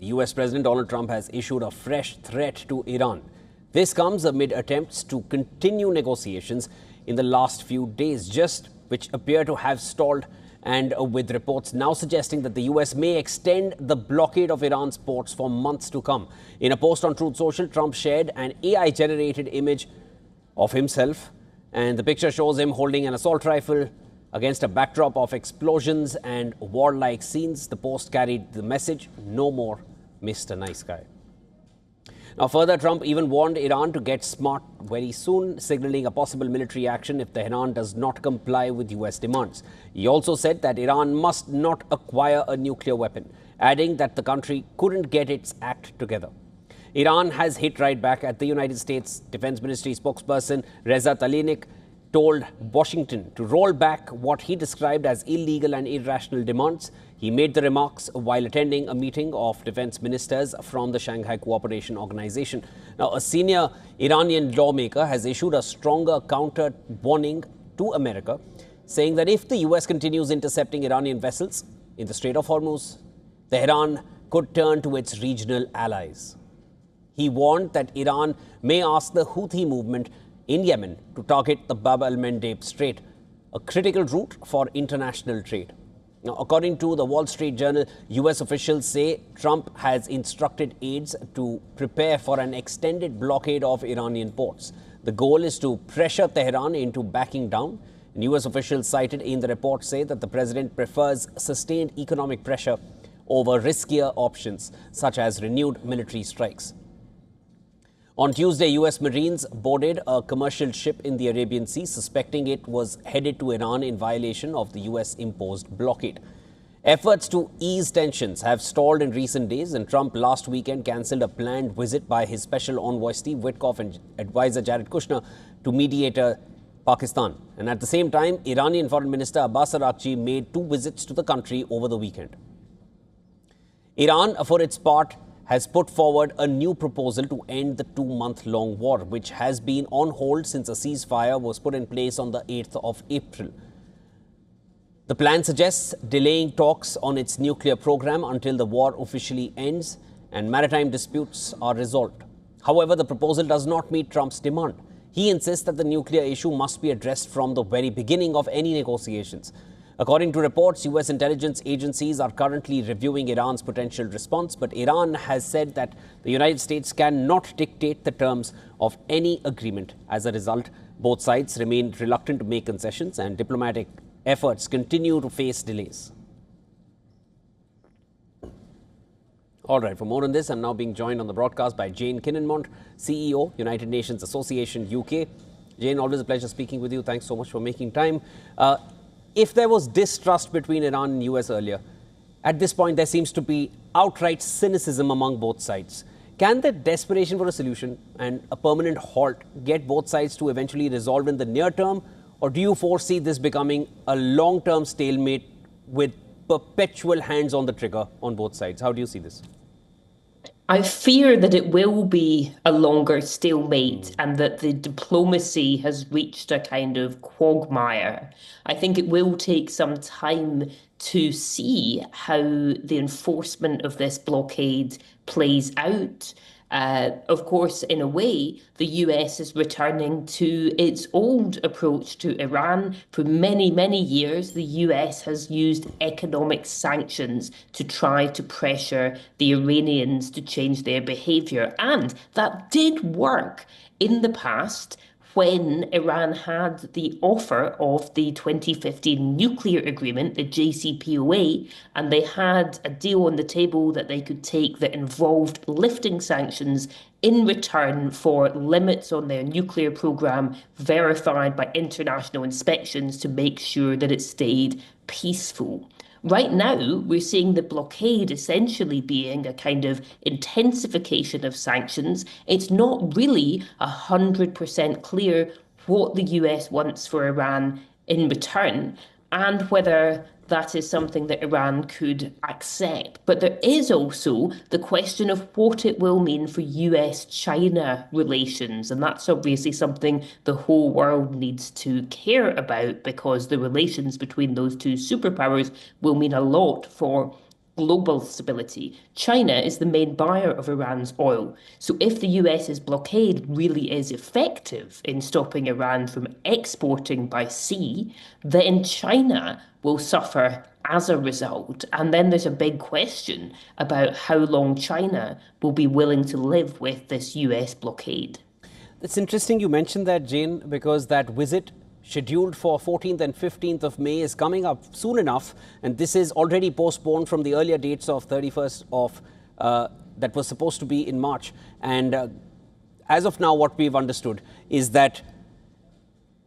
The US President Donald Trump has issued a fresh threat to Iran. This comes amid attempts to continue negotiations in the last few days, which appear to have stalled, and with reports now suggesting that the US may extend the blockade of Iran's ports for months to come. In a post on Truth Social, Trump shared an AI-generated image of himself, and the picture shows him holding an assault rifle against a backdrop of explosions and warlike scenes. The post carried the message, "No more Mr. Nice Guy." Now, further, Trump even warned Iran to get smart very soon, signaling a possible military action if Tehran does not comply with US demands. He also said that Iran must not acquire a nuclear weapon, adding that the country couldn't get its act together. Iran has hit right back at the United States. Defense Ministry spokesperson Reza Tlaib told Washington to roll back what he described as illegal and irrational demands. He made the remarks while attending a meeting of defense ministers from the Shanghai Cooperation Organization. Now, a senior Iranian lawmaker has issued a stronger counter warning to America, saying that if the US continues intercepting Iranian vessels in the Strait of Hormuz, Tehran could turn to its regional allies. He warned that Iran may ask the Houthi movement in Yemen to target the Bab al-Mandeb Strait, a critical route for international trade. Now, according to the Wall Street Journal, US officials say Trump has instructed aides to prepare for an extended blockade of Iranian ports. The goal is to pressure Tehran into backing down. And US officials cited in the report say that the president prefers sustained economic pressure over riskier options, such as renewed military strikes. On Tuesday, US Marines boarded a commercial ship in the Arabian Sea, suspecting it was headed to Iran in violation of the US-imposed blockade. Efforts to ease tensions have stalled in recent days, and Trump last weekend cancelled a planned visit by his special envoy Steve Witkoff and advisor Jared Kushner to mediator Pakistan. And at the same time, Iranian Foreign Minister Abbas Araghchi made 2 visits to the country over the weekend. Iran, for its part, has put forward a new proposal to end the 2-month-long war, which has been on hold since a ceasefire was put in place on the 8th of April. The plan suggests delaying talks on its nuclear program until the war officially ends and maritime disputes are resolved. However, the proposal does not meet Trump's demand. He insists that the nuclear issue must be addressed from the very beginning of any negotiations. According to reports, US intelligence agencies are currently reviewing Iran's potential response, but Iran has said that the United States cannot dictate the terms of any agreement. As a result, both sides remain reluctant to make concessions, and diplomatic efforts continue to face delays. All right, for more on this, I'm now being joined on the broadcast by Jane Kininmont, CEO, United Nations Association UK. Jane, always a pleasure speaking with you. Thanks so much for making time. If there was distrust between Iran and US earlier, at this point there seems to be outright cynicism among both sides. Can the desperation for a solution and a permanent halt get both sides to eventually resolve in the near term, or do you foresee this becoming a long-term stalemate with perpetual hands on the trigger on both sides? How do you see this? I fear that it will be a longer stalemate and that the diplomacy has reached a kind of quagmire. I think it will take some time to see how the enforcement of this blockade plays out. Of course, in a way, the US is returning to its old approach to Iran. For many, many years, the US has used economic sanctions to try to pressure the Iranians to change their behavior. And that did work in the past when Iran had the offer of the 2015 nuclear agreement, the JCPOA, and they had a deal on the table that they could take that involved lifting sanctions in return for limits on their nuclear program verified by international inspections to make sure that it stayed peaceful. Right now, we're seeing the blockade essentially being a kind of intensification of sanctions. It's not really 100% clear what the US wants for Iran in return and whether that is something that Iran could accept. But there is also the question of what it will mean for US-China relations. And that's obviously something the whole world needs to care about, because the relations between those two superpowers will mean a lot for global stability. China is the main buyer of Iran's oil. So if the US's blockade really is effective in stopping Iran from exporting by sea, then China will suffer as a result. And then there's a big question about how long China will be willing to live with this US blockade. It's interesting you mentioned that, Jane, because that visit scheduled for 14th and 15th of May is coming up soon enough, and this is already postponed from the earlier dates of 31st of that was supposed to be in March. And as of now, what we've understood is that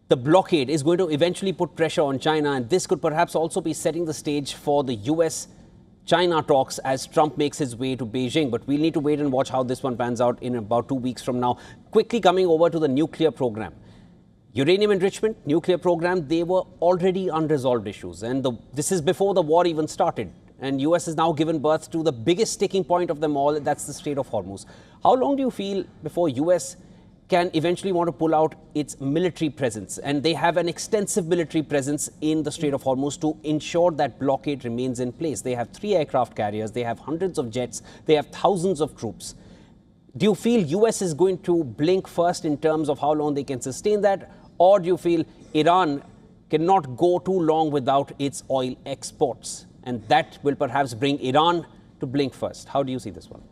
the blockade is going to eventually put pressure on China, and this could perhaps also be setting the stage for the US-China talks as Trump makes his way to Beijing. But we'll need to wait and watch how this one pans out in about 2 weeks from now. Quickly coming over to the nuclear program. Uranium enrichment, nuclear program, they were already unresolved issues. And this is before the war even started. And US has now given birth to the biggest sticking point of them all, that's the Strait of Hormuz. How long do you feel before US can eventually want to pull out its military presence? And they have an extensive military presence in the Strait of Hormuz to ensure that blockade remains in place. They have 3 aircraft carriers, they have hundreds of jets, they have thousands of troops. Do you feel US is going to blink first in terms of how long they can sustain that? Or do you feel Iran cannot go too long without its oil exports? And that will perhaps bring Iran to blink first. How do you see this one?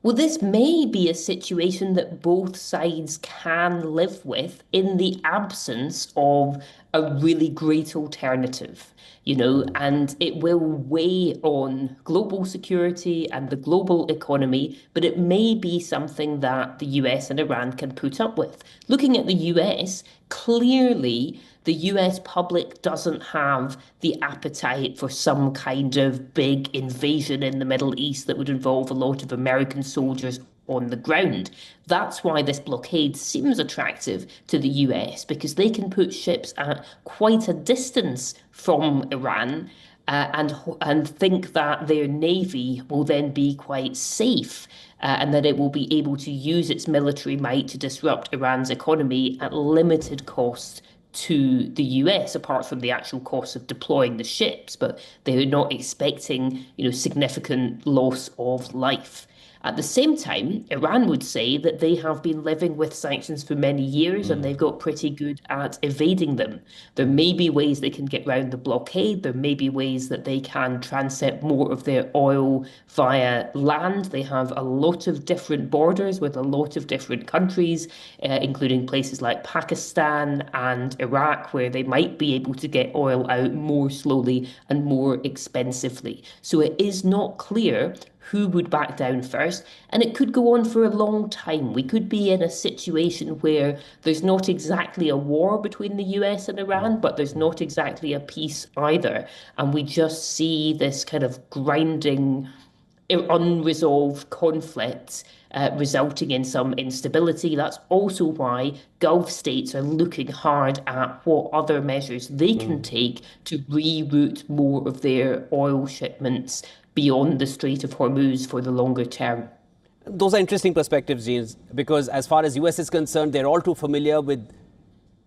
Well, this may be a situation that both sides can live with in the absence of a really great alternative, and it will weigh on global security and the global economy, but it may be something that the US and Iran can put up with. Looking at the US, clearly the US public doesn't have the appetite for some kind of big invasion in the Middle East that would involve a lot of American soldiers on the ground. That's why this blockade seems attractive to the US, because they can put ships at quite a distance from Iran and think that their navy will then be quite safe. And that it will be able to use its military might to disrupt Iran's economy at limited cost to the US, apart from the actual cost of deploying the ships. But they're not expecting, significant loss of life. At the same time, Iran would say that they have been living with sanctions for many years and they've got pretty good at evading them. There may be ways they can get around the blockade. There may be ways that they can transit more of their oil via land. They have a lot of different borders with a lot of different countries, including places like Pakistan and Iraq, where they might be able to get oil out more slowly and more expensively. So it is not clear who would back down first, and it could go on for a long time. We could be in a situation where there's not exactly a war between the US and Iran, but there's not exactly a peace either. And we just see this kind of grinding, unresolved conflict resulting in some instability. That's also why Gulf states are looking hard at what other measures they can take to reroute more of their oil shipments beyond the Strait of Hormuz for the longer term. Those are interesting perspectives, James, because as far as US is concerned, they're all too familiar with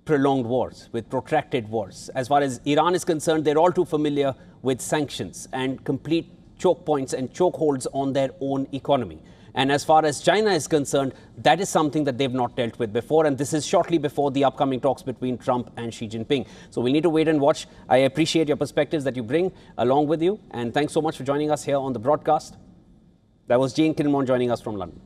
prolonged wars, with protracted wars. As far as Iran is concerned, they're all too familiar with sanctions and complete choke points and chokeholds on their own economy. And as far as China is concerned, that is something that they've not dealt with before. And this is shortly before the upcoming talks between Trump and Xi Jinping. So we need to wait and watch. I appreciate your perspectives that you bring along with you. And thanks so much for joining us here on the broadcast. That was Jane Kinmon joining us from London.